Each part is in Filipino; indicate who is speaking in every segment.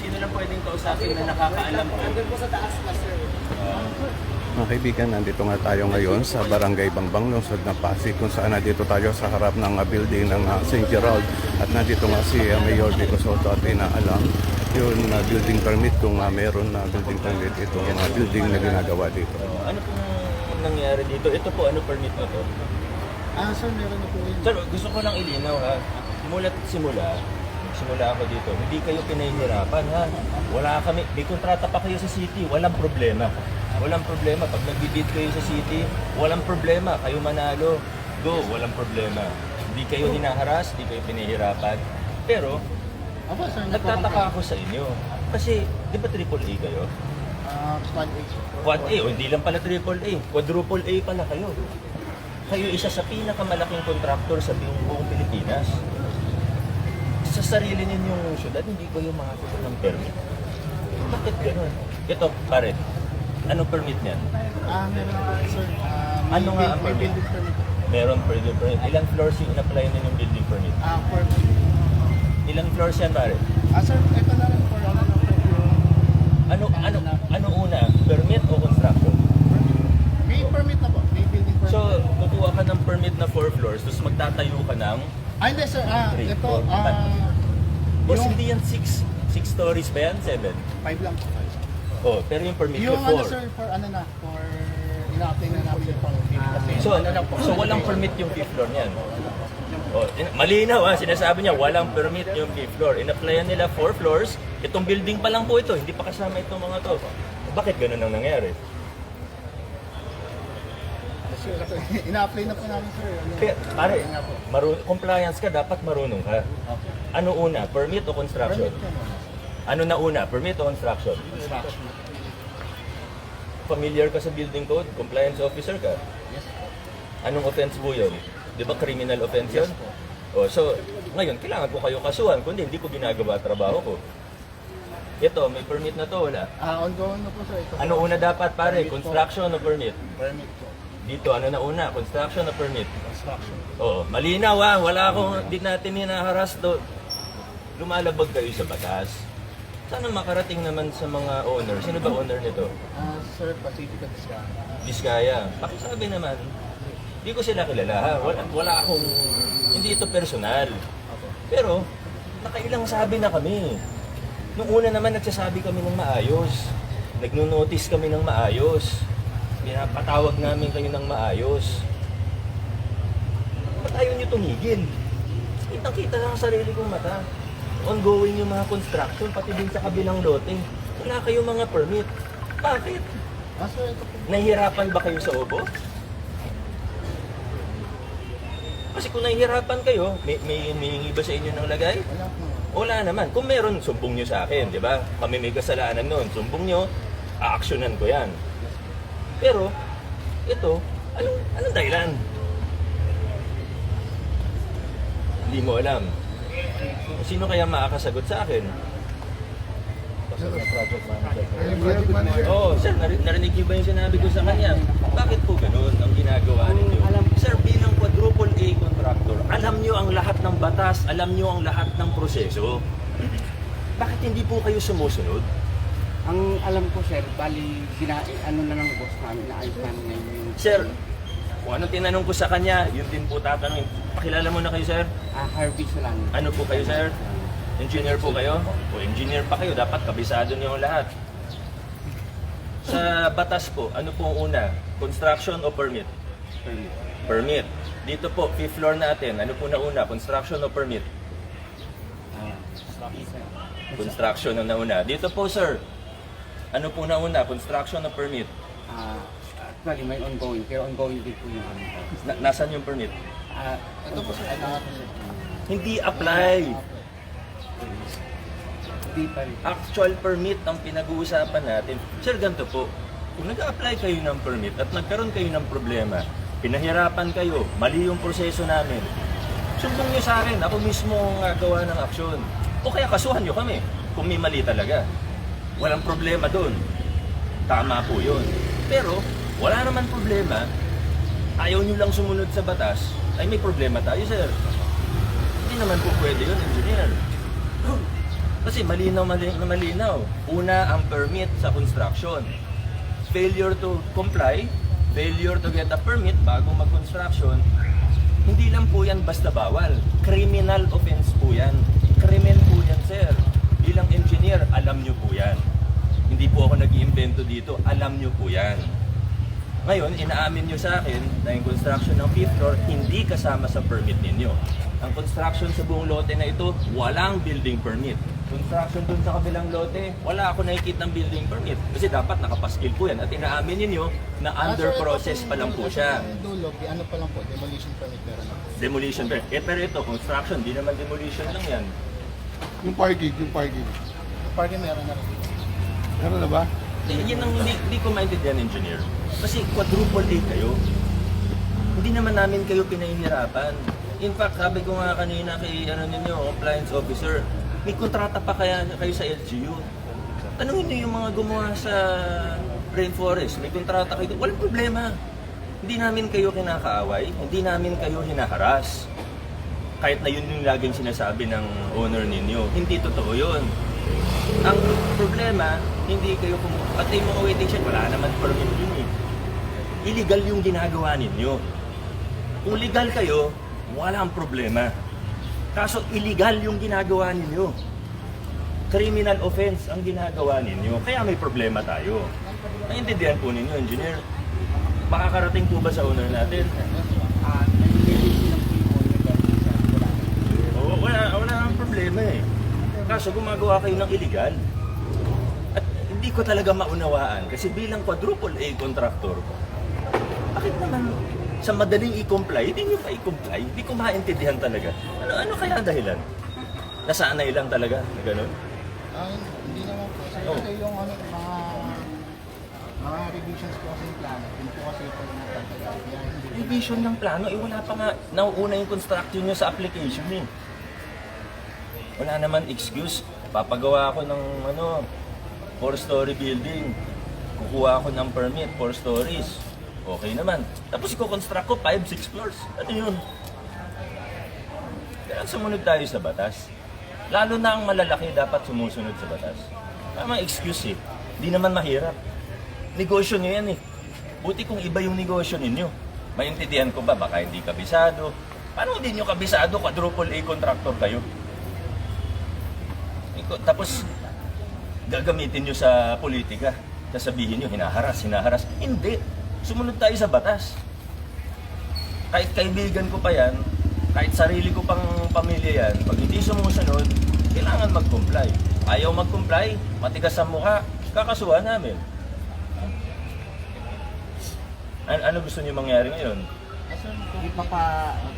Speaker 1: Sino lang pwedeng kausapin na nakakaalam ko?
Speaker 2: Andun po sa taas na, sir.
Speaker 3: Mga kaibigan, nandito nga tayo ngayon sa Barangay Bangbang, lungsod ng Pasig, kung saan nandito tayo sa harap ng building ng St. Gerald. At nandito nga si Mayor Vico Soto at inaalam yung building permit kung meron na building permit itong building na ginagawa dito.
Speaker 1: Ano pong nangyari dito? Ito po, ano permit na to?
Speaker 2: Sir, meron na po yun.
Speaker 1: Sir, gusto ko lang ilinaw ha. Simula ako dito, hindi kayo pinahihirapan ha. Wala kami, may kontrata pa kayo sa city, walang problema. Walang problema. Pag nag-bid kayo sa city, walang problema. Kayo manalo, go, walang problema. Hindi kayo hinaharas, hindi kayo pinahihirapan. Pero,
Speaker 2: Opo, sir.
Speaker 1: nagtataka ako sa inyo. Kasi, di ba AAA kayo?
Speaker 2: Squad A.
Speaker 1: Quad A, o hindi lang pala AAA, quadruple A pala kayo. Kayo isa sa pinakamalaking kontraktor sa buong Pilipinas. Sa sarili ninyong syudad, hindi ko yung makakita ng permit. Bakit gano'n? Ito, pare, anong permit niyan?
Speaker 2: Meron na po, sir.
Speaker 1: Ano nga ang
Speaker 2: may
Speaker 1: permit?
Speaker 2: building permit.
Speaker 1: Meron building permit. Ilang floors yung in-apply na yung building permit?
Speaker 2: For
Speaker 1: Ilang floors yan, pare?
Speaker 2: sir, ito na rin for ano na po yung...
Speaker 1: Ano una? Permit o construction?
Speaker 2: May permit na po. May building permit.
Speaker 1: So, kukuha ka ng permit na 4 floors, tapos magtatayo ka ng...
Speaker 2: Hindi, sir.
Speaker 1: Three,
Speaker 2: Ito,
Speaker 1: four, Boss, hindi yan 6 stories ba yan? 7?
Speaker 2: 5 lang po.
Speaker 1: Oh, pero yung permit ko
Speaker 2: Yung ano,
Speaker 1: 4.
Speaker 2: sir, for ano na, for ina-apply na namin yung pang
Speaker 1: So walang permit yung 5th floor niyan. Oh, malinaw ha, sinasabi niya walang permit yung 5th floor. In-applyan nila 4 floors. Itong building pa lang po ito, hindi pa kasama itong mga to. Bakit ganun ang nangyari?
Speaker 2: Ina-apply na po namin, sir.
Speaker 1: Kaya, pare, compliance ka, dapat marunong ka. Ano una, permit o construction? Ano na una, permit o construction?
Speaker 2: Construction.
Speaker 1: Familiar ka sa building code? Compliance officer ka?
Speaker 2: Yes.
Speaker 1: Anong offense po yun? Di ba criminal offense yun? Oh, so, ngayon, kailangan ko kayo kasuhan, kundi hindi ko ginagawa trabaho ko. Ito, may permit na to, wala.
Speaker 2: Ongoing na po, sir. Ito
Speaker 1: Ano una dapat, pare? Construction o permit?
Speaker 2: Permit po.
Speaker 1: Dito, ano na una? Construction o permit?
Speaker 2: Construction.
Speaker 1: Oo, malinaw ha. Wala akong, di natin hinaharas to. Lumalabag kayo sa batas. Sana makarating naman sa mga owner. Sino ba owner nito?
Speaker 2: Sir, Pacifica Discount.
Speaker 1: Biskaya. Pakisabi naman. Hindi ko sila kilala ha. Wala akong, hindi ito personal. Pero, nakailang sabi na kami. Nung una naman nagsasabi kami ng maayos. Nagno-notice kami ng maayos. Pinapatawag namin kayo ng maayos. Ba't ayaw nyo tumigil? Kitang-kita lang sa sarili kong mata. Ongoing yung mga construction, pati din sa kabilang lote. Wala kayong mga permit. Bakit?
Speaker 2: Sir, ito po.
Speaker 1: Nahihirapan ba kayo sa obo? Kasi kung nahihirapan kayo, may hingi ba sa inyo ng lagay?
Speaker 2: Wala po.
Speaker 1: Wala naman. Kung meron, sumbong nyo sa akin, di ba? Kami may kasalanan noon. Sumbong nyo, aaksyonan ko yan. Pero, ito, anong dahilan? Hindi mo alam. Sino kaya makakasagot sa akin?
Speaker 2: Project manager.
Speaker 1: Oo, sir, narinig niyo ba yung sinabi ko sa kanya? Bakit po ganun ang ginagawa ninyo? Sir, bilang quadruple A contractor, alam niyo ang lahat ng batas, alam niyo ang lahat ng proseso. Bakit hindi po kayo sumusunod?
Speaker 4: Ang alam ko, sir, bali, ano na lang boss namin, naayos namin ngayon yung...
Speaker 1: Sir, kung anong tinanong ko sa kanya, yun din po tatanungin. Pakilala mo na kayo, sir.
Speaker 4: Harvey Solan.
Speaker 1: Ano po kayo, sir? Engineer po kayo? O engineer pa kayo, dapat kabisado niyo ang lahat. Sa batas po, ano po ang una? Construction o permit?
Speaker 4: Permit.
Speaker 1: Permit. Dito po, 5th floor natin, ano po na una? Construction o permit? Construction ang nauna. Dito po, sir, ano po na una? Construction o permit?
Speaker 4: Actually, may ongoing, pero ongoing din po yung ano.
Speaker 1: Nasaan yung permit?
Speaker 2: Ito po, sir.
Speaker 1: Hindi apply.
Speaker 4: Hindi pa rin.
Speaker 1: Actual permit ang pinag-uusapan natin. Sir, ganito po. Kung nag-apply kayo ng permit at nagkaroon kayo ng problema, pinahirapan kayo, mali yung proseso namin, sumbong nyo sa akin, ako mismo ang gawa ng aksyon. O kaya kasuhan nyo kami kung may mali talaga. Walang problema doon. Tama po yun. Pero, wala naman problema. Ayaw nyo lang sumunod sa batas, ay may problema tayo, sir. Hindi naman po pwede yun, engineer. Kasi malinaw. Una, ang permit sa construction. Failure to comply, failure to get a permit bago mag-construction, hindi lang po yan basta bawal. Criminal offense po yan. Krimen po yan, sir. Bilang engineer, alam nyo po yan. Hindi po ako nag-iimbento dito, alam nyo po yan. Ngayon, inaamin nyo sa akin na yung construction ng 5th floor hindi kasama sa permit ninyo. Ang construction sa buong lote na ito, walang building permit. Construction dun sa kabilang lote, wala ako nakikita ng building permit. Kasi dapat nakapaskil po yan. At inaamin ninyo na under process pa lang po siya.
Speaker 2: Dulo, ano pa lang po, demolition permit meron ako.
Speaker 1: Demolition permit. Pero ito, construction, di naman demolition lang yan.
Speaker 2: Yung parking. Parking meron na rin.
Speaker 3: Meron na ba?
Speaker 1: Yan ang hindi ko maintindihan, engineer. Kasi quadruple A kayo. Hindi naman namin kayo pinahihirapan. In fact, sabi ko nga kanina kay compliance officer, may kontrata pa kaya kayo sa LGU. Tanungin niyo yung mga gumawa sa rainforest, may kontrata kayo. Walang problema. Hindi namin kayo kinakaaway, hindi namin kayo hinaharas. Kahit na yun yung laging sinasabi ng owner ninyo, hindi totoo yun. Ang problema, hindi kayo pati yung mga waiting shed, wala naman permit yun eh. Illegal yung ginagawa ninyo. Kung legal kayo, walang problema. Kaso illegal yung ginagawa ninyo. Criminal offense ang ginagawa ninyo. Kaya may problema tayo. Naintindihan po ninyo, engineer. Makakarating po ba sa owner natin? Oo, wala ang problema eh. Kaso gumagawa kayo ng illegal. At hindi ko talaga maunawaan kasi bilang quadruple A contractor, bakit naman sa madaling i-comply, hindi nyo pa i-comply? Hindi ko maintindihan talaga. Ano kaya ang dahilan? Nasanay lang talaga na gano'n?
Speaker 2: Hindi naman po. Kasi yung mga revisions po kasi yung plano. Yun po kasi po yung natatagal.
Speaker 1: Revision ng plano, wala pa nga. Nauuna yung construction nyo sa application eh. Wala naman excuse. Papagawa ako ng 4-story building. Kukuha ako ng permit, 4 stories. Okay naman. Tapos i-construct ko 5-6 floors. Ano yun? Kaya sumunod tayo sa batas. Lalo na ang malalaki dapat sumusunod sa batas. Tama excuse eh. Hindi naman mahirap. Negosyo nyo yan eh. Buti kung iba yung negosyo ninyo. Maintindihan ko ba? Baka hindi kabisado. Paano hindi nyo kabisado? Quadruple A contractor kayo. Tapos gagamitin nyo sa politika. Sasabihin nyo, hinaharas. Hindi. Sumunod tayo sa batas. Kahit kaibigan ko pa yan, kahit sarili ko pang pamilya yan, pag hindi sumusunod, kailangan mag-comply. Ayaw mag-comply, matigas ang mukha, kakasuhan namin. Ano gusto niyo mangyari ngayon?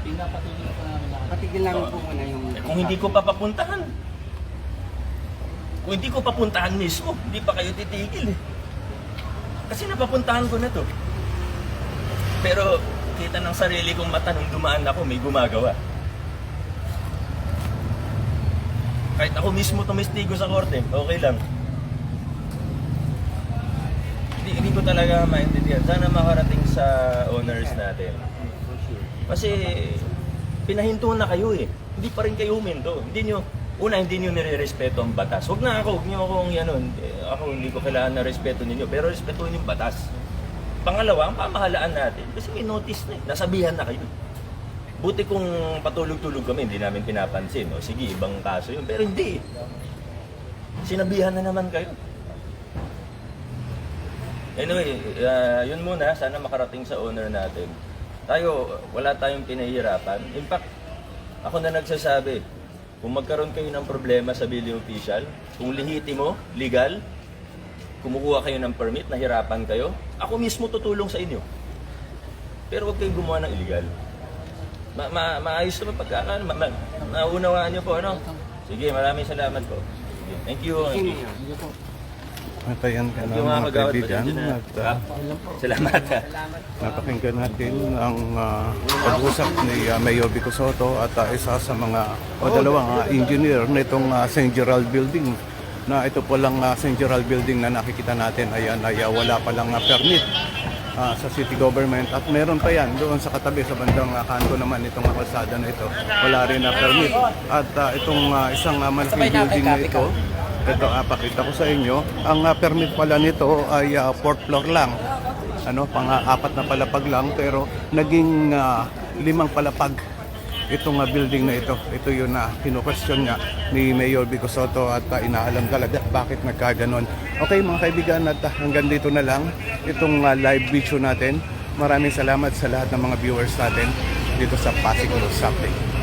Speaker 4: Pinapatuloy pa namin lang. Patigil lang po muna yung...
Speaker 1: Kung hindi ko papapuntahan. Kung hindi ko papuntahan mismo, hindi pa kayo titigil eh. Kasi napapuntahan ko na to. Pero kita ng sarili kong mata nung dumaan ako, may gumagawa. Kahit ako mismo tumistigo sa korte, okay lang. Hindi ko talaga maintindihan. Sana makarating sa owners natin. Kasi pinahinto na kayo eh. Hindi pa rin kayo huminto. Hindi nyo nire-respeto ang batas. Huwag niyo akong ako hindi ko kailangan na respeto ninyo, pero respetuhin yung batas. Pangalawa, ang pamahalaan natin, kasi may notice na eh. Nasabihan na kayo. Buti kung patulog-tulog kami, hindi namin pinapansin. O sige, ibang kaso yun. Pero hindi. Sinabihan na naman kayo. Anyway, yun muna. Sana makarating sa owner natin. Wala tayong pinahihirapan. In fact, ako na nagsasabi, kung magkaroon kayo ng problema sa building official, kung lehitimo, legal, kumukuha kayo ng permit, nahirapan kayo, ako mismo tutulong sa inyo. Pero huwag kayong gumawa ng illegal. Maayos naman pagkakaan. Naunawaan niyo po, ano? Sige, maraming salamat po. Sige. Thank you.
Speaker 3: Matayan ka na
Speaker 1: Yung
Speaker 3: mga
Speaker 1: magawat
Speaker 3: kaibigan.
Speaker 1: pa salamat.
Speaker 3: Napakinggan natin ang pag-usap ni Mayor Vico Sotto at isa sa mga dalawang engineer nitong St. Gerald Building na ito po lang St. Gerald Building na nakikita natin ay wala pa lang permit sa city government at meron pa yan doon sa katabi sa bandang kanto naman itong kalsada na ito, wala rin na permit. At itong isang malaking building na ito, pakita ko sa inyo, ang permit pala nito ay 4th floor lang, pang-apat na palapag lang, pero naging 5 palapag itong building na ito. Ito yun na kino-question niya ni Mayor Vico Soto at inaalam talaga bakit nagkaganon. Okay mga kaibigan, at hanggang dito na lang itong live video natin. Maraming salamat sa lahat ng mga viewers natin dito sa Pasig News Update.